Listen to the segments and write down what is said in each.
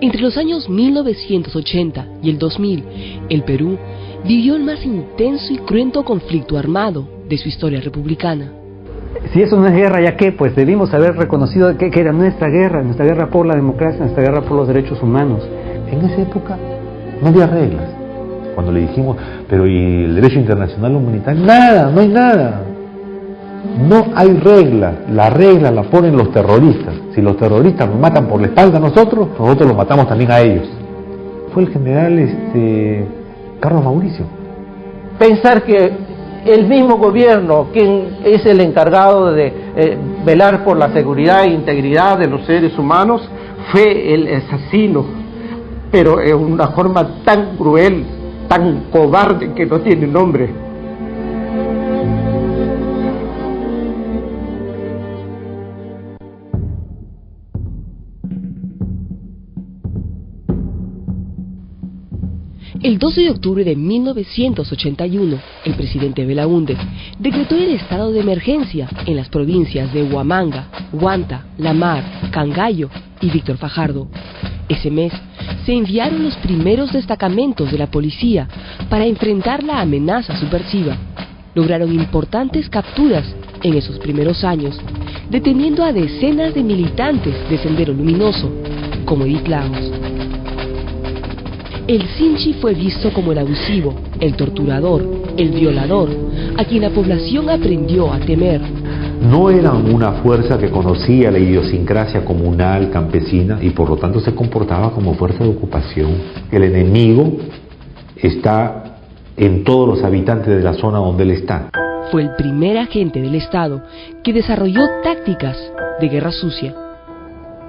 Entre los años 1980 y el 2000, el Perú vivió el más intenso y cruento conflicto armado de su historia republicana. Si eso no es guerra, ¿ya qué? Pues debimos haber reconocido que era nuestra guerra por la democracia, nuestra guerra por los derechos humanos. En esa época no había reglas. Cuando le dijimos, pero ¿y el derecho internacional humanitario? Nada, no hay nada. No hay regla. La regla la ponen los terroristas. Si los terroristas nos matan por la espalda a nosotros los matamos también a ellos. Fue el general Carlos Mauricio. Pensar que el mismo gobierno, quien es el encargado de velar por la seguridad e integridad de los seres humanos, fue el asesino, pero en una forma tan cruel, tan cobarde que no tiene nombre. El 12 de octubre de 1981, el presidente Belaúnde decretó el estado de emergencia en las provincias de Huamanga, Huanta, La Mar, Cangallo y Víctor Fajardo. Ese mes se enviaron los primeros destacamentos de la policía para enfrentar la amenaza subversiva. Lograron importantes capturas en esos primeros años, deteniendo a decenas de militantes de Sendero Luminoso, como Edith Lagos. El Sinchi fue visto como el abusivo, el torturador, el violador, a quien la población aprendió a temer. No eran una fuerza que conocía la idiosincrasia comunal, campesina, y por lo tanto se comportaba como fuerza de ocupación. El enemigo está en todos los habitantes de la zona donde él está. Fue el primer agente del Estado que desarrolló tácticas de guerra sucia.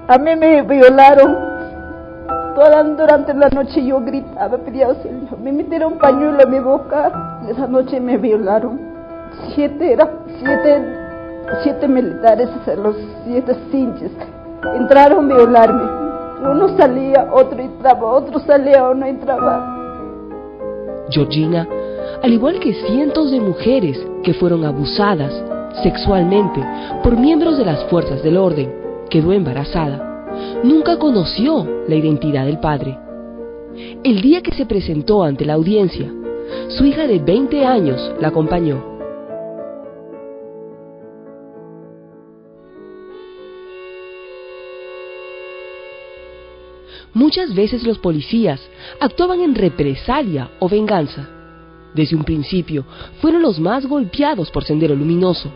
A mí me violaron. Durante la noche yo gritaba, pedía auxilio. Me metieron un pañuelo en mi boca. Esa noche me violaron. 7 militares, los 7 Sinches. Entraron a violarme. Uno salía, otro entraba, otro salía, uno entraba. Georgina, al igual que cientos de mujeres que fueron abusadas sexualmente por miembros de las fuerzas del orden, quedó embarazada. Nunca conoció la identidad del padre. El día que se presentó ante la audiencia, su hija de 20 años la acompañó. Muchas veces los policías actuaban en represalia o venganza. Desde un principio fueron los más golpeados por Sendero Luminoso,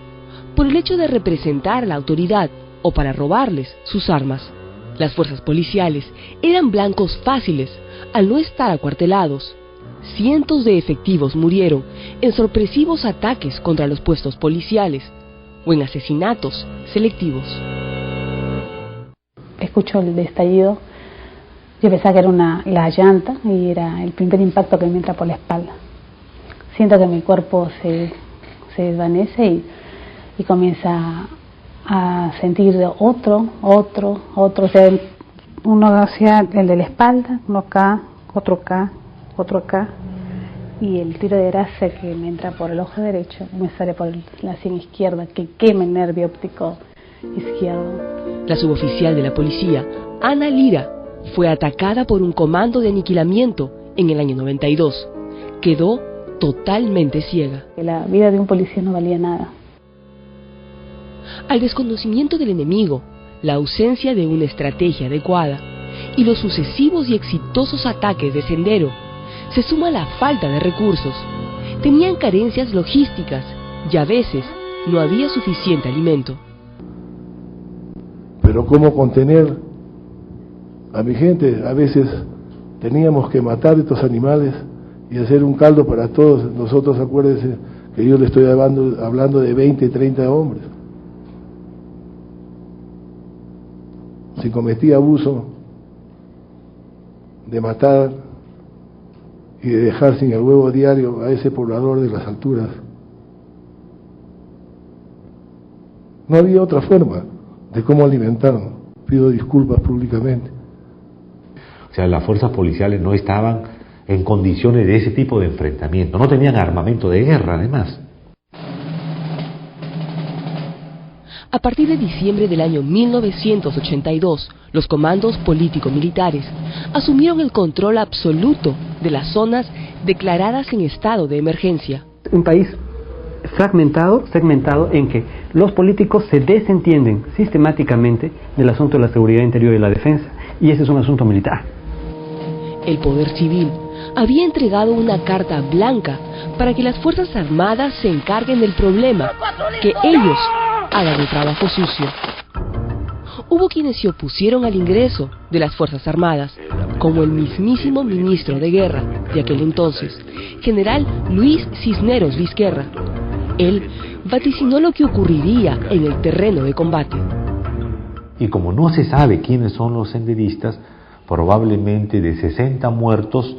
por el hecho de representar a la autoridad o para robarles sus armas. Las fuerzas policiales eran blancos fáciles al no estar acuartelados. Cientos de efectivos murieron en sorpresivos ataques contra los puestos policiales o en asesinatos selectivos. Escucho el estallido. Yo pensaba que era la llanta y era el primer impacto que me entra por la espalda. Siento que mi cuerpo se desvanece y comienza a sentir otro, o sea, uno hacia el de la espalda, uno acá, otro acá, y el tiro de grasa que me entra por el ojo derecho me sale por la sien izquierda, que quema el nervio óptico izquierdo. La suboficial de la policía, Ana Lira, fue atacada por un comando de aniquilamiento en el año 92. Quedó totalmente ciega. La vida de un policía no valía nada. Al desconocimiento del enemigo, la ausencia de una estrategia adecuada y los sucesivos y exitosos ataques de Sendero, se suma la falta de recursos. Tenían carencias logísticas y a veces no había suficiente alimento. Pero ¿cómo contener a mi gente? A veces teníamos que matar estos animales y hacer un caldo para todos. Nosotros, acuérdense que yo le estoy hablando de 20, 30 hombres. Si cometía abuso de matar y de dejar sin el huevo diario a ese poblador de las alturas, no había otra forma de cómo alimentarnos. Pido disculpas públicamente. O sea, las fuerzas policiales no estaban en condiciones de ese tipo de enfrentamiento, no tenían armamento de guerra además. A partir de diciembre del año 1982, los comandos político-militares asumieron el control absoluto de las zonas declaradas en estado de emergencia. Un país fragmentado, segmentado, en que los políticos se desentienden sistemáticamente del asunto de la seguridad interior y la defensa, y ese es un asunto militar. El poder civil había entregado una carta blanca para que las Fuerzas Armadas se encarguen del problema, que ellos hagan el trabajo sucio. Hubo quienes se opusieron al ingreso de las Fuerzas Armadas, como el mismísimo ministro de Guerra de aquel entonces, general Luis Cisneros Vizquerra. Él vaticinó lo que ocurriría en el terreno de combate. Y como no se sabe quiénes son los senderistas, probablemente de 60 muertos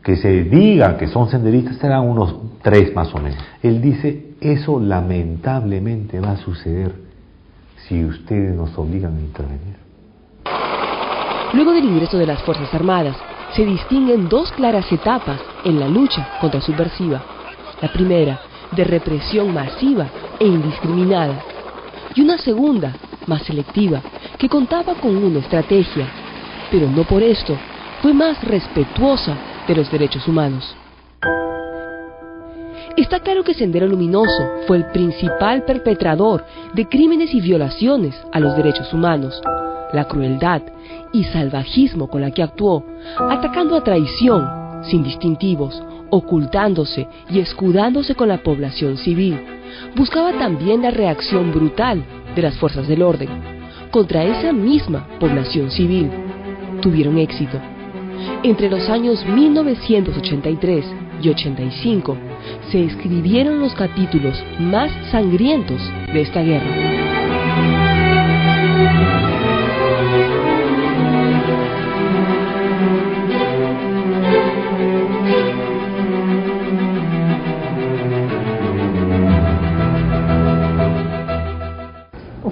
que se diga que son senderistas serán unos 3 más o menos. Él dice, eso lamentablemente va a suceder si ustedes nos obligan a intervenir. Luego del ingreso de las Fuerzas Armadas, se distinguen 2 claras etapas en la lucha contrasubversiva. La primera, de represión masiva e indiscriminada, y una segunda, más selectiva, que contaba con una estrategia, pero no por esto fue más respetuosa de los derechos humanos. Está claro que Sendero Luminoso fue el principal perpetrador de crímenes y violaciones a los derechos humanos. La crueldad y salvajismo con la que actuó, atacando a traición, sin distintivos, ocultándose y escudándose con la población civil, buscaba también la reacción brutal de las fuerzas del orden contra esa misma población civil. Tuvieron éxito. Entre los años 1983 y 85 se escribieron los capítulos más sangrientos de esta guerra.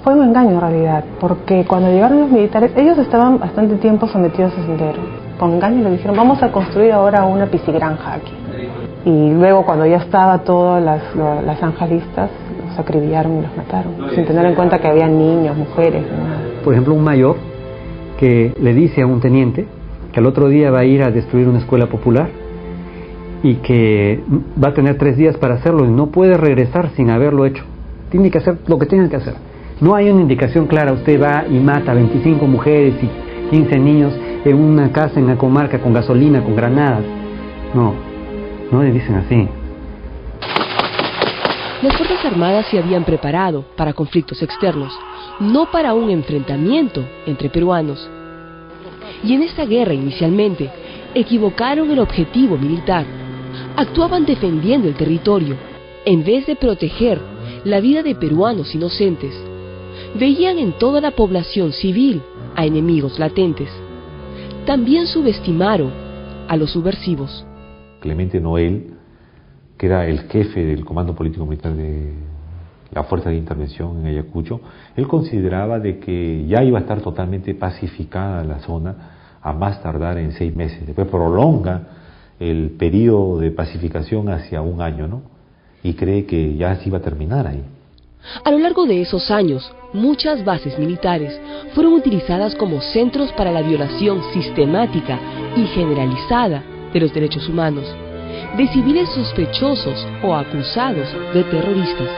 Fue un engaño en realidad, porque cuando llegaron los militares, ellos estaban bastante tiempo sometidos a Sendero. Con engaño le dijeron, vamos a construir ahora una piscigranja aquí. Y luego cuando ya estaba todas las granjas listas, los acribillaron y los mataron, sin tener en cuenta que había niños, mujeres, nada. Por ejemplo, un mayor que le dice a un teniente que al otro día va a ir a destruir una escuela popular y que va a tener 3 días para hacerlo y no puede regresar sin haberlo hecho. Tiene que hacer lo que tiene que hacer. No hay una indicación clara, usted va y mata a 25 mujeres y 15 niños en una casa en la comarca con gasolina, con granadas. No le dicen así. Las Fuerzas Armadas se habían preparado para conflictos externos, no para un enfrentamiento entre peruanos. Y en esta guerra inicialmente equivocaron el objetivo militar. Actuaban defendiendo el territorio, en vez de proteger la vida de peruanos inocentes. Veían en toda la población civil a enemigos latentes. También subestimaron a los subversivos. Clemente Noel, que era el jefe del Comando Político Militar de la Fuerza de Intervención en Ayacucho, él consideraba de que ya iba a estar totalmente pacificada la zona a más tardar en 6 meses. Después prolonga el periodo de pacificación hacia 1 año, ¿no? Y cree que ya se iba a terminar ahí. A lo largo de esos años, muchas bases militares fueron utilizadas como centros para la violación sistemática y generalizada de los derechos humanos, de civiles sospechosos o acusados de terroristas.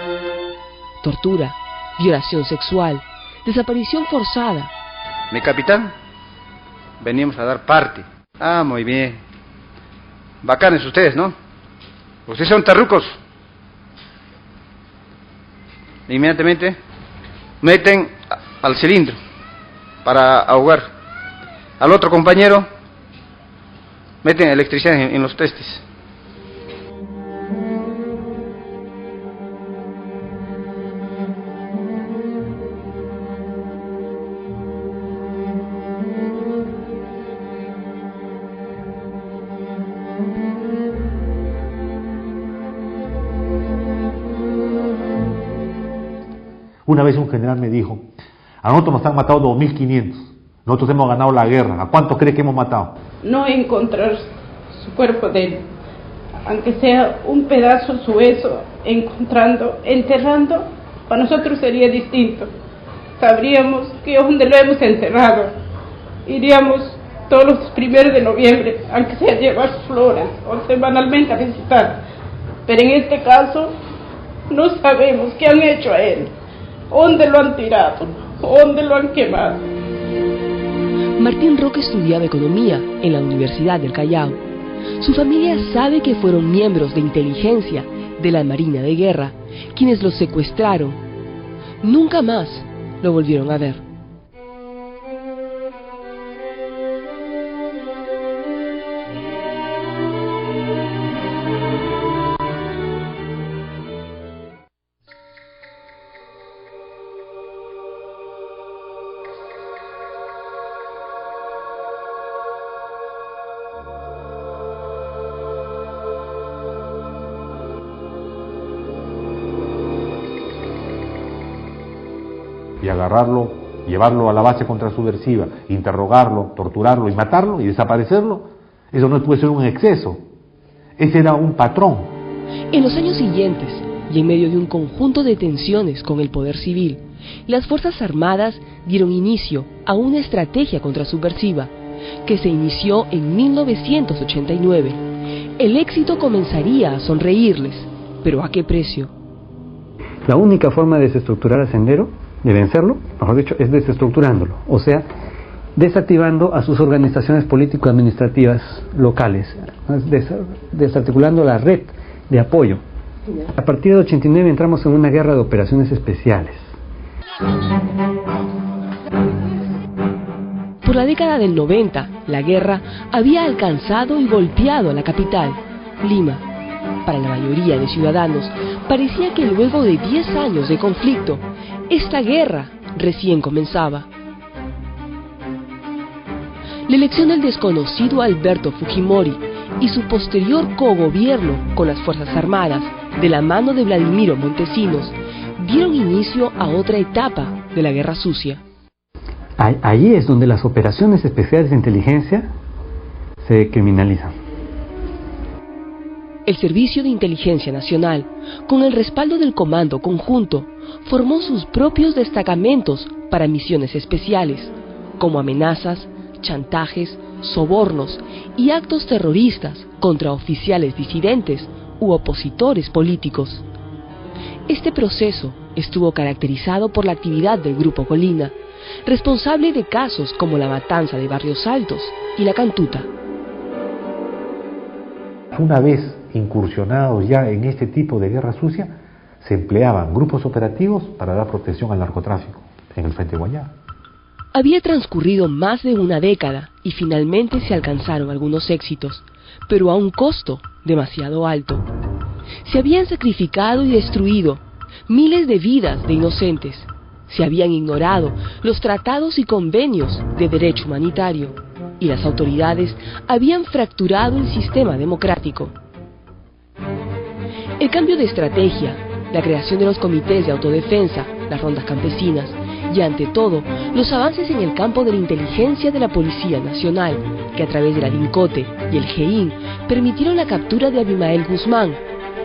Tortura, violación sexual, desaparición forzada. Mi capitán, venimos a dar parte. Ah, muy bien. Bacanes ustedes, ¿no? Ustedes son terrucos. Inmediatamente meten al cilindro para ahogar. Al otro compañero meten electricidad en los testes. Una vez un general me dijo, a nosotros nos han matado 2.500, nosotros hemos ganado la guerra, ¿a cuántos cree que hemos matado? No encontrar su cuerpo de él, aunque sea un pedazo de su hueso, enterrando, Para nosotros sería distinto. Sabríamos que donde lo hemos enterrado, iríamos todos los 1 de noviembre, aunque sea llevar flores o semanalmente a visitar. Pero en este caso, no sabemos qué han hecho a él, dónde lo han tirado, dónde lo han quemado. Martín Roque estudiaba economía en la Universidad del Callao. Su familia sabe que fueron miembros de inteligencia de la Marina de Guerra quienes lo secuestraron. Nunca más lo volvieron a ver. Y agarrarlo, llevarlo a la base contrasubversiva, interrogarlo, torturarlo y matarlo y desaparecerlo, eso no puede ser un exceso. Ese era un patrón. En los años siguientes, y en medio de un conjunto de tensiones con el poder civil, las Fuerzas Armadas dieron inicio a una estrategia contrasubversiva que se inició en 1989. El éxito comenzaría a sonreírles, pero ¿a qué precio? La única forma de desestructurar a Sendero, de vencerlo, mejor dicho, es desestructurándolo, o sea, desactivando a sus organizaciones político-administrativas locales, desarticulando la red de apoyo. A partir de 89 entramos en una guerra de operaciones especiales. Por la década del 90, la guerra había alcanzado y golpeado a la capital, Lima. Para la mayoría de ciudadanos, parecía que luego de 10 años de conflicto, esta guerra recién comenzaba. La elección del desconocido Alberto Fujimori y su posterior cogobierno con las Fuerzas Armadas, de la mano de Vladimiro Montesinos, dieron inicio a otra etapa de la Guerra Sucia. Allí es donde las operaciones especiales de inteligencia se criminalizan. El Servicio de Inteligencia Nacional, con el respaldo del Comando Conjunto, formó sus propios destacamentos para misiones especiales, como amenazas, chantajes, sobornos y actos terroristas contra oficiales disidentes u opositores políticos. Este proceso estuvo caracterizado por la actividad del Grupo Colina, responsable de casos como la matanza de Barrios Altos y la Cantuta. Una vez incursionados ya en este tipo de guerra sucia, se empleaban grupos operativos para dar protección al narcotráfico en el Frente Guayá. Había transcurrido más de una década y finalmente se alcanzaron algunos éxitos, pero a un costo demasiado alto. Se habían sacrificado y destruido miles de vidas de inocentes. Se habían ignorado los tratados y convenios de derecho humanitario y las autoridades habían fracturado el sistema democrático. El cambio de estrategia, la creación de los comités de autodefensa, las rondas campesinas y, ante todo, los avances en el campo de la inteligencia de la Policía Nacional, que a través de la DINCOTE y el GEIN permitieron la captura de Abimael Guzmán,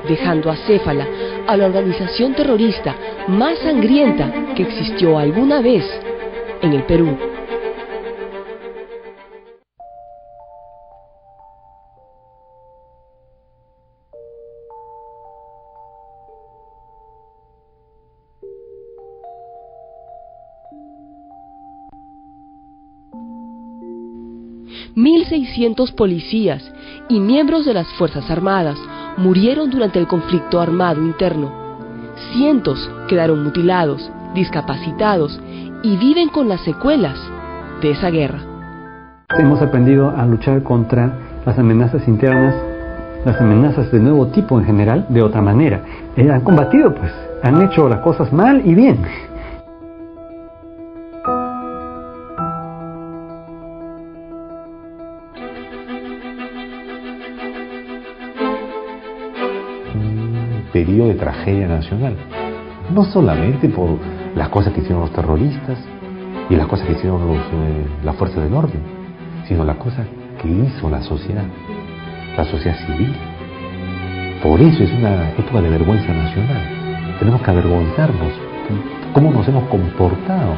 dejando acéfala a la organización terrorista más sangrienta que existió alguna vez en el Perú. $1,600 policías y miembros de las Fuerzas Armadas murieron durante el conflicto armado interno. Cientos quedaron mutilados, discapacitados y viven con las secuelas de esa guerra. Hemos aprendido a luchar contra las amenazas internas, las amenazas de nuevo tipo en general, de otra manera. Han combatido, pues, han hecho las cosas mal y bien. Periodo de tragedia nacional, no solamente por las cosas que hicieron los terroristas y las cosas que hicieron las fuerzas del orden, sino las cosas que hizo la sociedad civil. Por eso es una época de vergüenza nacional. Tenemos que avergonzarnos cómo nos hemos comportado.